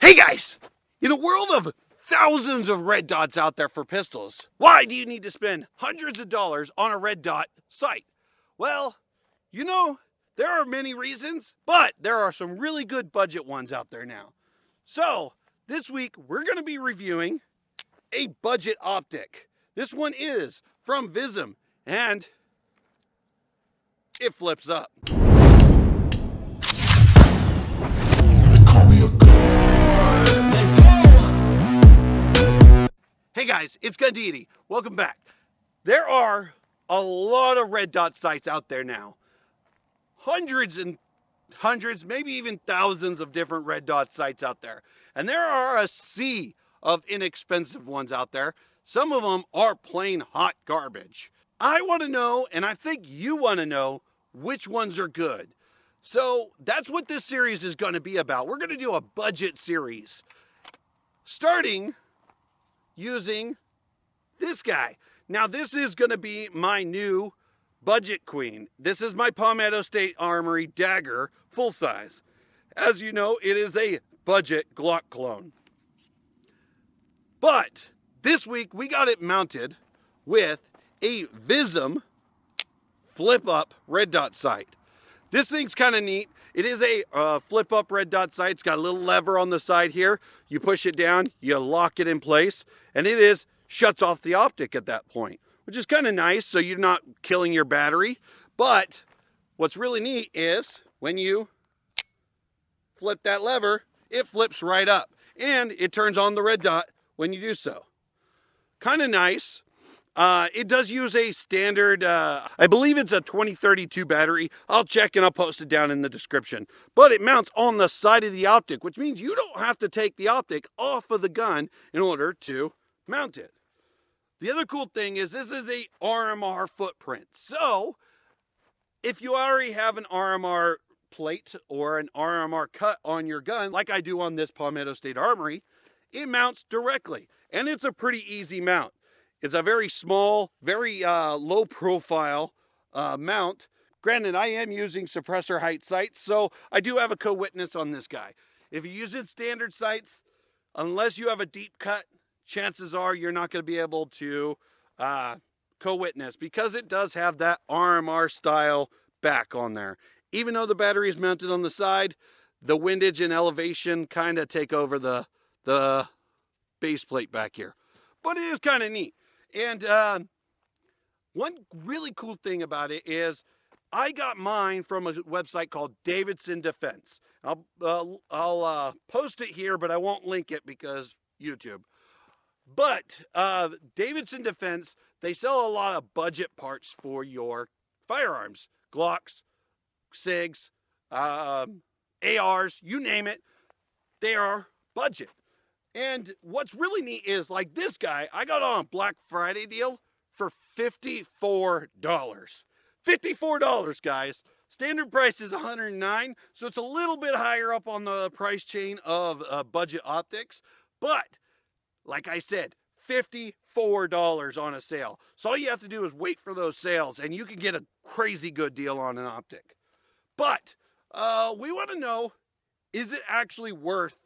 Hey guys, in a world of thousands of red dots out there for pistols, why do you need to spend hundreds of dollars on a red dot sight? Well, there are many reasons, but there are some really good budget ones out there now. So, this week we're going to be reviewing a budget optic. This one is from Vism, and it flips up. Hey guys, it's Gandini. Welcome back. There are a lot of red dot sights out there now. Hundreds and hundreds, maybe even thousands of different red dot sights out there. And there are a sea of inexpensive ones out there. Some of them are plain hot garbage. I want to know, and I think you want to know, which ones are good. So that's what this series is going to be about. We're going to do a budget series, starting using this guy. Now, this is going to be my new budget queen. This is my Palmetto State Armory dagger, full size. As you know, it is a budget Glock clone. But this week, we got it mounted with a Vism flip-up red dot sight. This thing's kind of neat. It is a flip-up red dot sight. It's got a little lever on the side here. You push it down, you lock it in place, and it shuts off the optic at that point, which is kind of nice, so you're not killing your battery. But what's really neat is when you flip that lever, it flips right up, and it turns on the red dot when you do so. Kind of nice. It does use a standard, I believe it's a 2032 battery. I'll check and I'll post it down in the description. But it mounts on the side of the optic, which means you don't have to take the optic off of the gun in order to mount it. The other cool thing is this is a RMR footprint. So if you already have an RMR plate or an RMR cut on your gun, like I do on this Palmetto State Armory, it mounts directly. And it's a pretty easy mount. It's a very small, very low profile mount. Granted, I am using suppressor height sights, so I do have a co-witness on this guy. If you use it standard sights, unless you have a deep cut, chances are you're not going to be able to co-witness, because it does have that RMR style back on there. Even though the battery is mounted on the side, the windage and elevation kind of take over the base plate back here. But it is kind of neat. And one really cool thing about it is I got mine from a website called Davidson Defense. I'll post it here, but I won't link it because YouTube. But Davidson Defense, they sell a lot of budget parts for your firearms. Glocks, SIGs, ARs, you name it. They are budget. And what's really neat is, like this guy, I got on a Black Friday deal for $54. $54, guys. Standard price is $109, so it's a little bit higher up on the price chain of budget optics. But, like I said, $54 on a sale. So all you have to do is wait for those sales, and you can get a crazy good deal on an optic. But we want to know, is it actually worth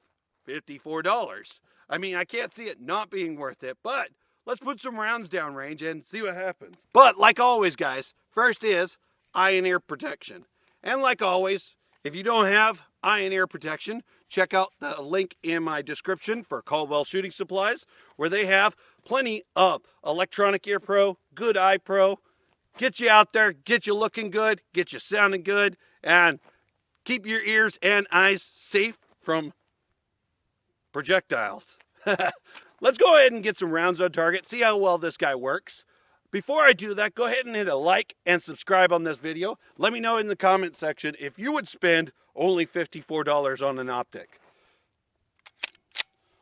$54? I mean, I can't see it not being worth it, but let's put some rounds downrange and see what happens. But like always, guys, first is eye and ear protection. And like always, if you don't have eye and ear protection, check out the link in my description for Caldwell Shooting Supplies, where they have plenty of electronic ear pro, good eye pro, get you out there, get you looking good, get you sounding good, and keep your ears and eyes safe from projectiles. Let's go ahead and get some rounds on target, see how well this guy works. Before I do that, go ahead and hit a like and subscribe on this video. Let me know in the comment section if you would spend only $54 on an optic.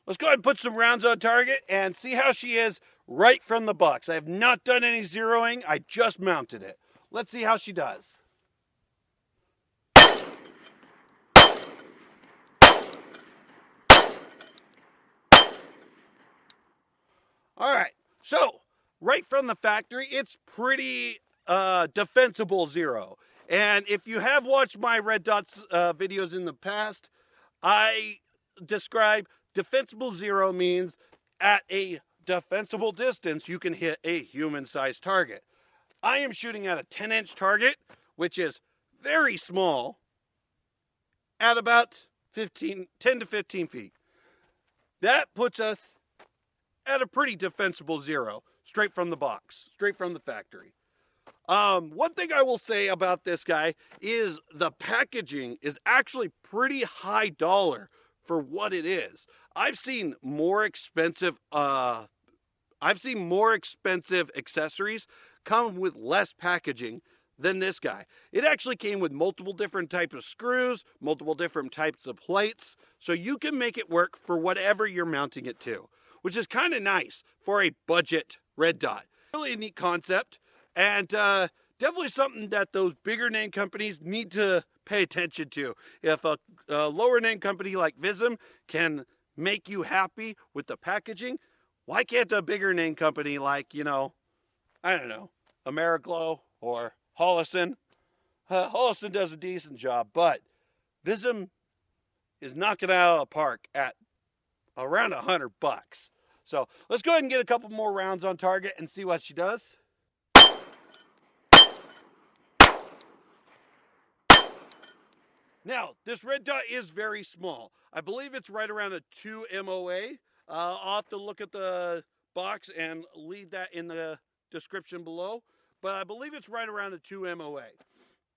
Let's go ahead and put some rounds on target and see how she is right from the box. I have not done any zeroing, I just mounted it. Let's see how she does. All right, so right from the factory, it's pretty defensible zero. And if you have watched my red dots videos in the past, I describe, defensible zero means at a defensible distance, you can hit a human-sized target. I am shooting at a 10-inch target, which is very small, at about 10 to 15 feet. That puts us at a pretty defensible zero, straight from the box, straight from the factory. One thing I will say about this guy is the packaging is actually pretty high dollar for what it is. I've seen more expensive accessories come with less packaging than this guy. It actually came with multiple different types of screws, multiple different types of plates, so you can make it work for whatever you're mounting it to, which is kind of nice for a budget red dot. Really a neat concept, and definitely something that those bigger name companies need to pay attention to. If a lower name company like Vism can make you happy with the packaging, why can't a bigger name company like, I don't know, Ameriglow or Hollison? Hollison does a decent job, but Vism is knocking it out of the park at around $100. So let's go ahead and get a couple more rounds on target and see what she does. Now, this red dot is very small. I believe it's right around a 2 MOA. I'll have to look at the box and leave that in the description below. But I believe it's right around a 2 MOA.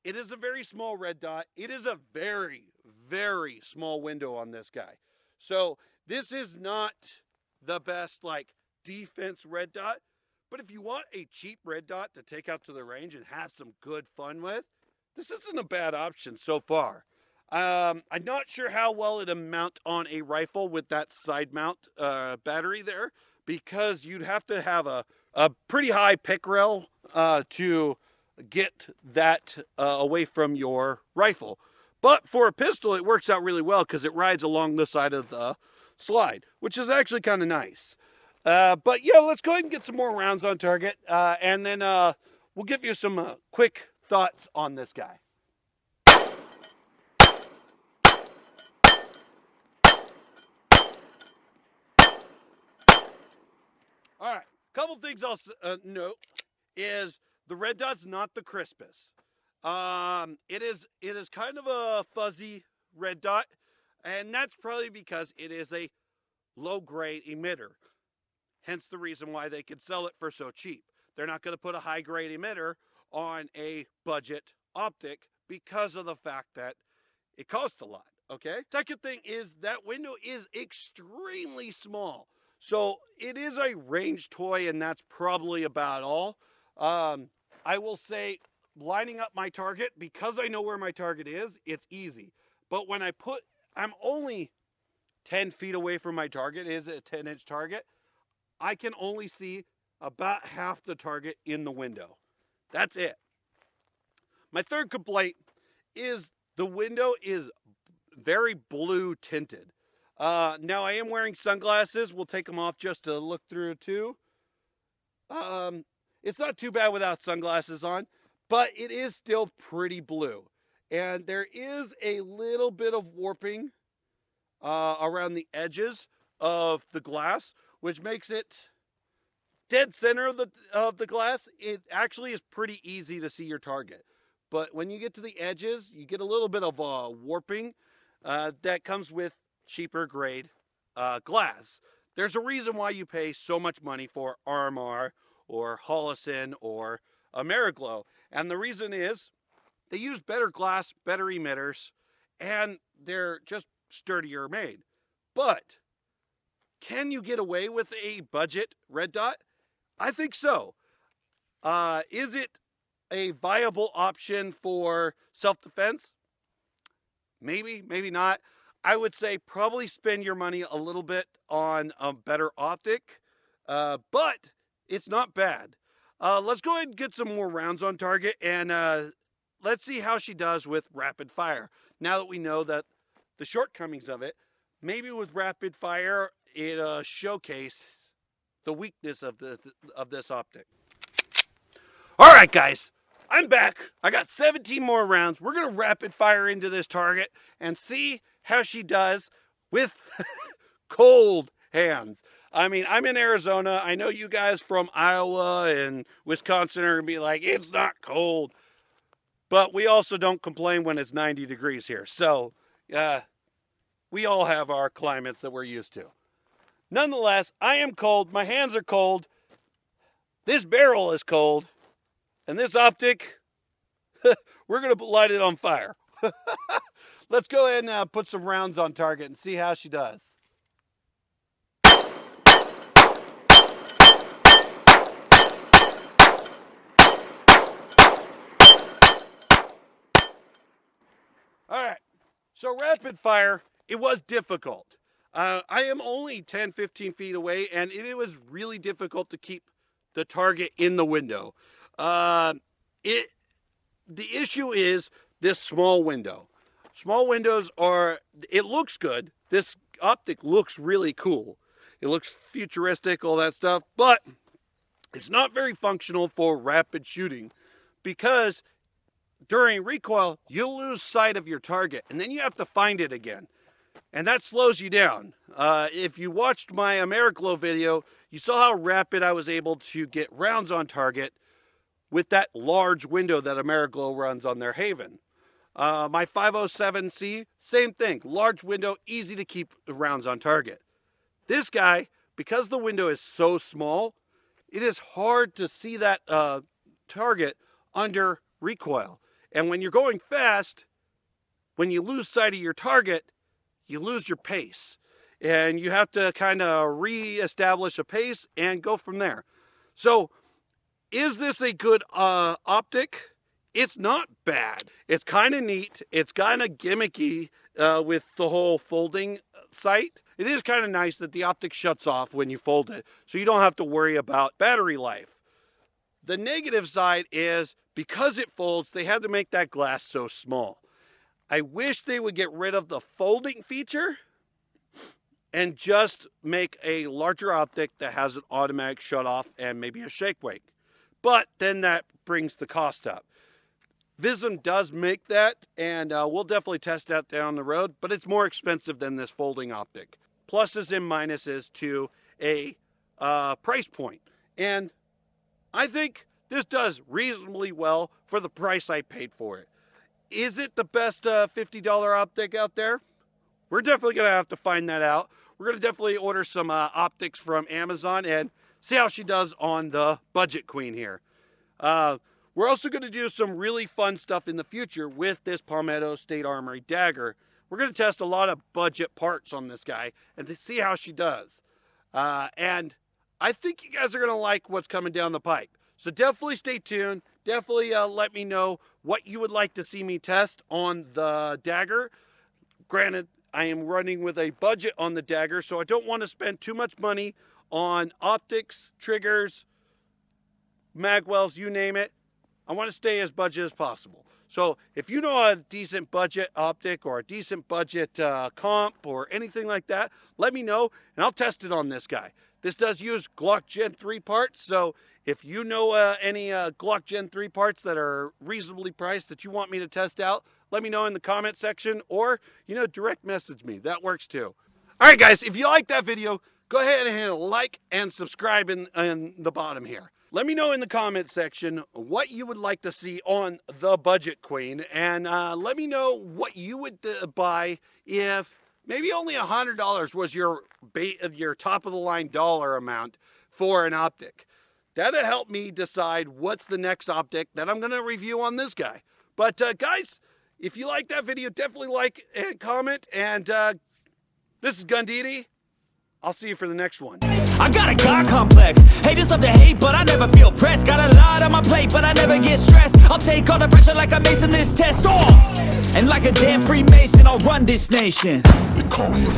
It is a very small red dot. It is a very, very small window on this guy. So this is not the best defense red dot. But if you want a cheap red dot to take out to the range and have some good fun with, this isn't a bad option so far. I'm not sure how well it'll mount on a rifle with that side mount battery there, because you'd have to have a pretty high pick rail to get that away from your rifle. But for a pistol, it works out really well because it rides along the side of the slide, which is actually kind of nice. But yeah, let's go ahead and get some more rounds on target, and then we'll give you some quick thoughts on this guy. All right, couple things I'll note is the red dot's not the crispest. It is kind of a fuzzy red dot, and that's probably because it is a low-grade emitter. Hence the reason why they could sell it for so cheap. They're not going to put a high-grade emitter on a budget optic because of the fact that it costs a lot, okay? Second thing is that window is extremely small. So it is a range toy, and that's probably about all. I will say lining up my target, because I know where my target is, it's easy. But when I'm only 10 feet away from my target, it is a 10-inch target, I can only see about half the target in the window. That's it. My third complaint is the window is very blue tinted. Now I am wearing sunglasses. We'll take them off just to look through too. It's not too bad without sunglasses on, but it is still pretty blue. And there is a little bit of warping around the edges of the glass, which makes it dead center of the glass. It actually is pretty easy to see your target. But when you get to the edges, you get a little bit of warping that comes with cheaper grade glass. There's a reason why you pay so much money for RMR or Hollison or Ameriglow. And the reason is they use better glass, better emitters, and they're just sturdier made. But can you get away with a budget red dot? I think so. Is it a viable option for self-defense? Maybe, maybe not. I would say probably spend your money a little bit on a better optic, but it's not bad. Let's go ahead and get some more rounds on target, and let's see how she does with rapid fire. Now that we know that the shortcomings of it, maybe with rapid fire, it showcase the weakness of this optic. All right, guys, I'm back. I got 17 more rounds. We're going to rapid fire into this target and see how she does with cold hands. I mean, I'm in Arizona. I know you guys from Iowa and Wisconsin are going to be like, it's not cold. But we also don't complain when it's 90 degrees here. So we all have our climates that we're used to. Nonetheless, I am cold. My hands are cold. This barrel is cold. And this optic, we're going to light it on fire. Let's go ahead and put some rounds on target and see how she does. All right, so rapid fire, it was difficult. I am only 10, 15 feet away, and it was really difficult to keep the target in the window. The issue is this small window. Small windows are, it looks good. This optic looks really cool. It looks futuristic, all that stuff, but it's not very functional for rapid shooting because during recoil, you'll lose sight of your target, and then you have to find it again. And that slows you down. If you watched my Ameriglow video, you saw how rapid I was able to get rounds on target with that large window that Ameriglow runs on their Haven. My 507C, same thing. Large window, easy to keep the rounds on target. This guy, because the window is so small, it is hard to see that target under recoil. And when you're going fast, when you lose sight of your target, you lose your pace. And you have to kind of re-establish a pace and go from there. So, is this a good optic? It's not bad. It's kind of neat. It's kind of gimmicky with the whole folding sight. It is kind of nice that the optic shuts off when you fold it, so you don't have to worry about battery life. The negative side is, because it folds, they had to make that glass so small. I wish they would get rid of the folding feature and just make a larger optic that has an automatic shut off and maybe a shake wake. But then that brings the cost up. Vism does make that, and we'll definitely test that down the road, but it's more expensive than this folding optic. Pluses and minuses to a price point. And I think this does reasonably well for the price I paid for it. Is it the best $50 optic out there? We're definitely going to have to find that out. We're going to definitely order some optics from Amazon and see how she does on the Budget Queen here. We're also going to do some really fun stuff in the future with this Palmetto State Armory dagger. We're going to test a lot of budget parts on this guy and to see how she does. And I think you guys are going to like what's coming down the pipe. So definitely stay tuned. Definitely let me know what you would like to see me test on the dagger. Granted, I am running with a budget on the dagger, so I don't want to spend too much money on optics, triggers, magwells, you name it. I want to stay as budget as possible. So if you know a decent budget optic or a decent budget comp or anything like that, let me know and I'll test it on this guy. This does use Glock Gen 3 parts, so if you know any Glock Gen 3 parts that are reasonably priced that you want me to test out, let me know in the comment section or, direct message me. That works too. All right, guys, if you like that video, go ahead and hit a like and subscribe in the bottom here. Let me know in the comment section what you would like to see on the Budget Queen, and let me know what you would buy if maybe only $100 was your top of the line dollar amount for an optic. That'll help me decide what's the next optic that I'm going to review on this guy. But guys, if you like that video, definitely like and comment. And this is Gundidi. I'll see you for the next one. I got a God complex. Haters love to hate, but I never feel pressed. Got a lot on my plate, but I never get stressed. I'll take all the pressure like I'm acing this test. And like a damn Freemason, I'll run this nation. They call me a